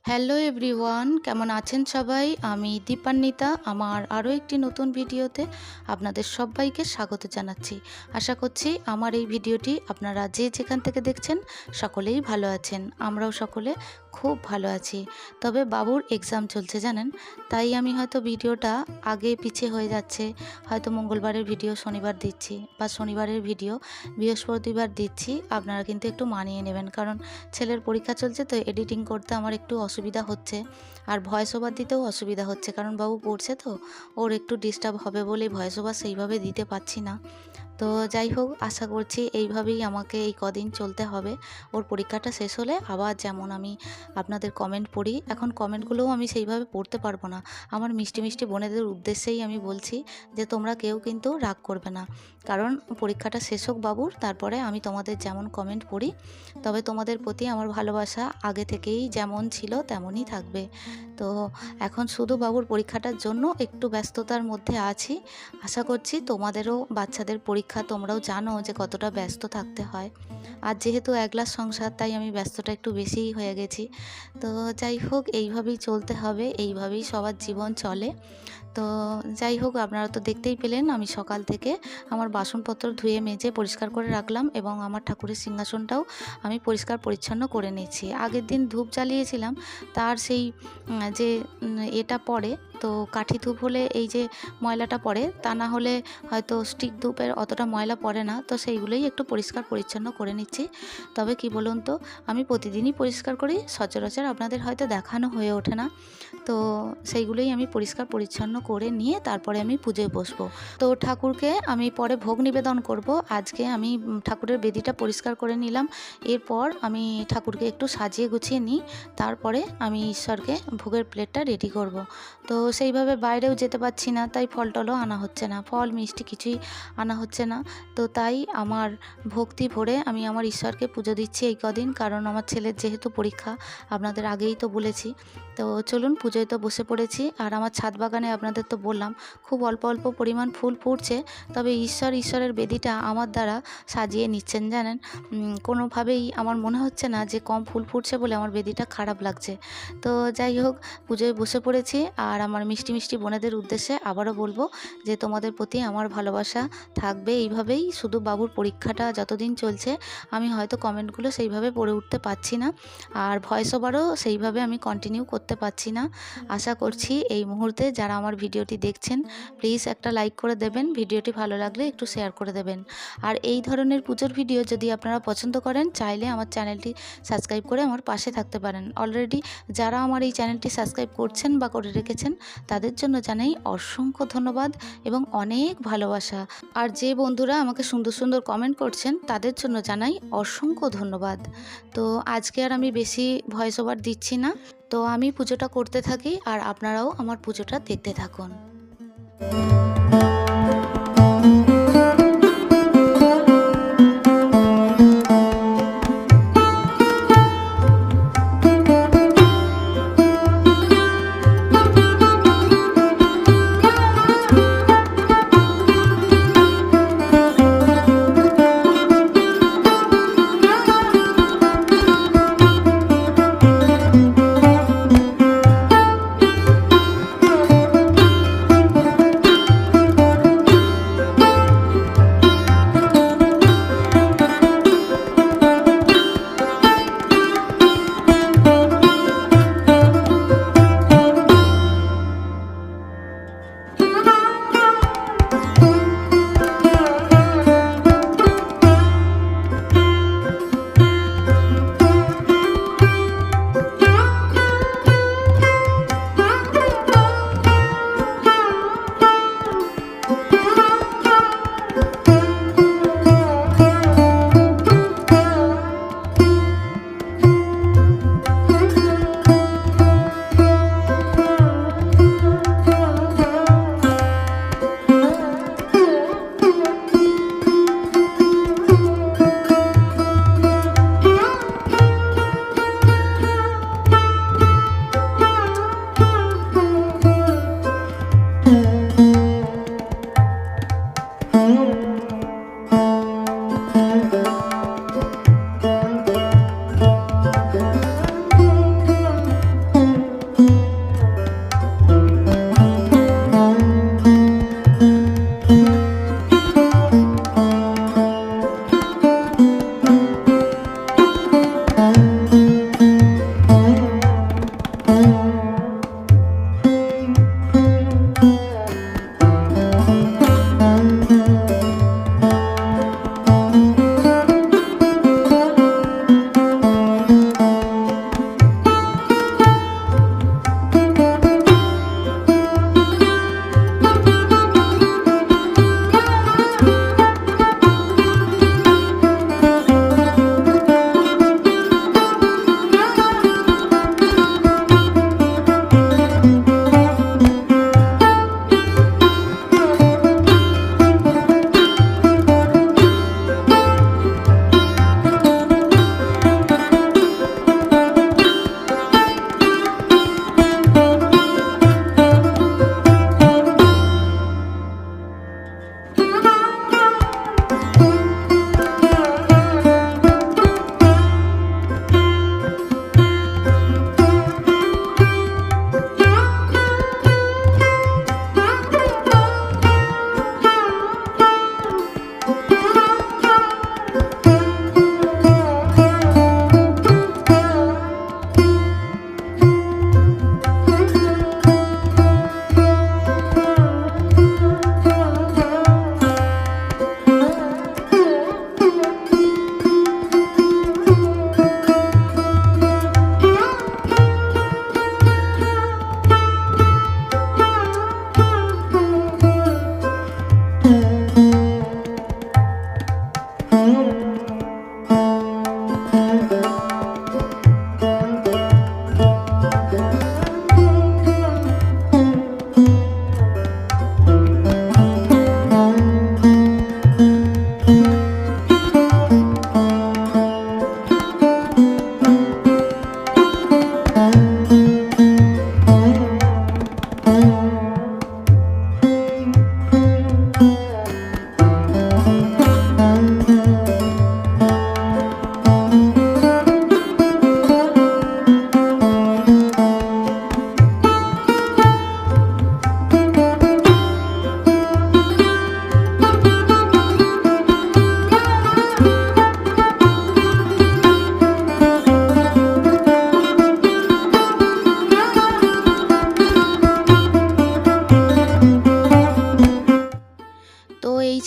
Hello everyone, কেমন আছেন সবাই? আমি দীপান্বিতা। আমার আরও একটি নতুন ভিডিওতে আপনাদের সবাইকে স্বাগত জানাচ্ছি। আশা করছি আমার এই ভিডিওটি আপনারা যে যেখান থেকে দেখছেন সকলেই ভালো আছেন। আমরাও সকলে খুব ভালো আছি। তবে বাবুর এক্সাম চলছে জানেন, তাই আমি হয়তো ভিডিওটা আগে পিছে হয়ে যাচ্ছে। হয়তো মঙ্গলবারের ভিডিও শনিবার দিচ্ছি বা শনিবারের ভিডিও বৃহস্পতিবার দিচ্ছি। আপনারা কিন্তু একটু মানিয়ে নেবেন, কারণ ছেলের পরীক্ষা চলছে তো এডিটিং করতে আমার একটু অসুবিধা হচ্ছে, আর ভয়েস ওভার দিতেও অসুবিধা হচ্ছে, কারণ বাবু পড়ছে তো ওর একটু ডিস্টার্ব হবে বলে ভয়েস ওভার সেইভাবে দিতে পারছি না। তো যাই হোক, আশা করছি এইভাবেই আমাকে এই কদিন চলতে হবে। ওর পরীক্ষাটা শেষ হলে আবার যেমন আমি আপনাদের কমেন্ট পড়ি, এখন কমেন্টগুলোও আমি সেইভাবে পড়তে পারবো না। আমার মিষ্টি মিষ্টি বোনেদের উদ্দেশ্যেই আমি বলছি যে তোমরা কেউ কিন্তু রাগ করবে না, কারণ পরীক্ষাটা শেষ হোক বাবুর, তারপরে আমি তোমাদের যেমন কমেন্ট পড়ি। তবে তোমাদের প্রতি আমার ভালোবাসা আগে থেকেই যেমন ছিল তেমনই থাকবে। তো এখন শুধু বাবুর পরীক্ষাটার জন্য একটু ব্যস্ততার মধ্যে আছি। আশা করছি তোমাদেরও বাচ্চাদের পরীক্ষা, তোমরাও জানো যে কতটা ব্যস্ত থাকতে হয়। আর যেহেতু একলা সংসার, তাই আমি ব্যস্তটা একটু বেশিই হয়ে গেছি। তো যাই হোক, এইভাবেই চলতে হবে, এইভাবেই সবার জীবন চলে। তো যাই হোক, আপনারা তো দেখতেই পেলেন আমি সকাল থেকে আমার বাসনপত্র ধুয়ে মেজে পরিষ্কার করে রাখলাম, এবং আমার ঠাকুরের সিংহাসনটাও আমি পরিষ্কার পরিচ্ছন্ন করে নিয়েছি। আগের দিন ধূপ জ্বালিয়েছিলাম, তার সেই যে এটা পড়ে, তো কাঠি ধূপ হলে এই যে ময়লাটা পড়ে, তা না হলে হয়তো স্টিক ধূপের অতটা ময়লা পড়ে না, তো সেইগুলোই একটু পরিষ্কার পরিচ্ছন্ন করে নিচ্ছি। তবে কি বলুন তো, আমি প্রতিদিনই পরিষ্কার করি, সচরাচর আপনাদের হয়তো দেখানো হয়ে ওঠে না। তো সেইগুলোই আমি পরিষ্কার পরিচ্ছন্ন করে নিয়ে তারপরে আমি পুজোয় বসবো। তো ঠাকুরকে আমি পরে ভোগ নিবেদন করব। আজকে আমি ঠাকুরের বেদিটা পরিষ্কার করে নিলাম, এরপর আমি ঠাকুরকে একটু সাজিয়ে গুছিয়ে নিই, তারপরে আমি ঈশ্বরকে ভোগের প্লেটটা রেডি করব। তো সেইভাবে বাইরেও যেতে পারছি না, তাই ফল টলও আনা হচ্ছে না, ফল মিষ্টি কিছুই আনা হচ্ছে না। তো তাই আমার ভক্তি ভরে আমি আমার ঈশ্বরকে পুজো দিচ্ছি এই কদিন, কারণ আমার ছেলের যেহেতু পরীক্ষা, আপনাদের আগেই তো বলেছি। তো চলুন, পুজোয় তো বসে পড়েছি। আর আমার ছাদ বাগানে আপনাদের তো বললাম খুব অল্প অল্প পরিমাণ ফুল ফুটছে, তবে ঈশ্বরের বেদিটা আমার দ্বারা সাজিয়ে নিচ্ছেন জানেন। কোনোভাবেই আমার মনে হচ্ছে না যে কম ফুল ফুটছে বলে আমার বেদিটা খারাপ লাগছে। তো যাই হোক, পুজোয় বসে পড়েছি। আর আমার মিষ্টি মিষ্টি বোনেদের উদ্দেশ্যে আবারও বলবো যে তোমাদের প্রতি আমার ভালোবাসা থাকবে এইভাবেই। শুধু বাবুর পরীক্ষাটা যতদিন চলছে আমি হয়তো কমেন্টগুলো সেইভাবে পড়ে উঠতে পারছি না, আর ভয়েস ওভারও সেইভাবে আমি কন্টিনিউ করতে পারছি না। আশা করছি এই মুহূর্তে যারা আমার ভিডিওটি দেখছেন প্লিজ একটা লাইক করে দেবেন, ভিডিওটি ভালো লাগলে একটু শেয়ার করে দেবেন। আর এই ধরনের পুজোর ভিডিও যদি আপনারা পছন্দ করেন, চাইলে আমার চ্যানেলটি সাবস্ক্রাইব করে আমার পাশে থাকতে পারেন। অলরেডি যারা আমার এই চ্যানেলটি সাবস্ক্রাইব করছেন বা করে রেখেছেন তাদের জন্য জানাই অসংখ্য ধন্যবাদ এবং অনেক ভালোবাসা। আর যে বন্ধুরা আমাকে সুন্দর সুন্দর কমেন্ট করছেন তাদের জন্য জানাই অসংখ্য ধন্যবাদ। তো আজকে আর আমি বেশি ভয়েস ওভার দিচ্ছি না, তো আমি পুজোটা করতে থাকি আর আপনারাও আমার পুজোটা দেখতে থাকুন।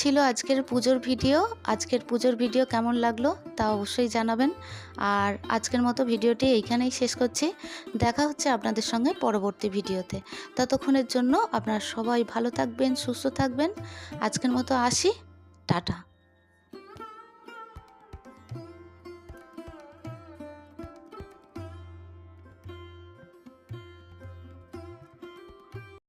ছিল আজকের পুজোর ভিডিও। আজকের পুজোর ভিডিও কেমন লাগলো তা অবশ্যই জানাবেন। আর আজকের মতো ভিডিওটি এইখানেই শেষ করছি। দেখা হচ্ছে আপনাদের সঙ্গে পরবর্তী ভিডিওতে। ততক্ষণের জন্য আপনারা সবাই ভালো থাকবেন, সুস্থ থাকবেন। আজকের মতো আসি, টাটা।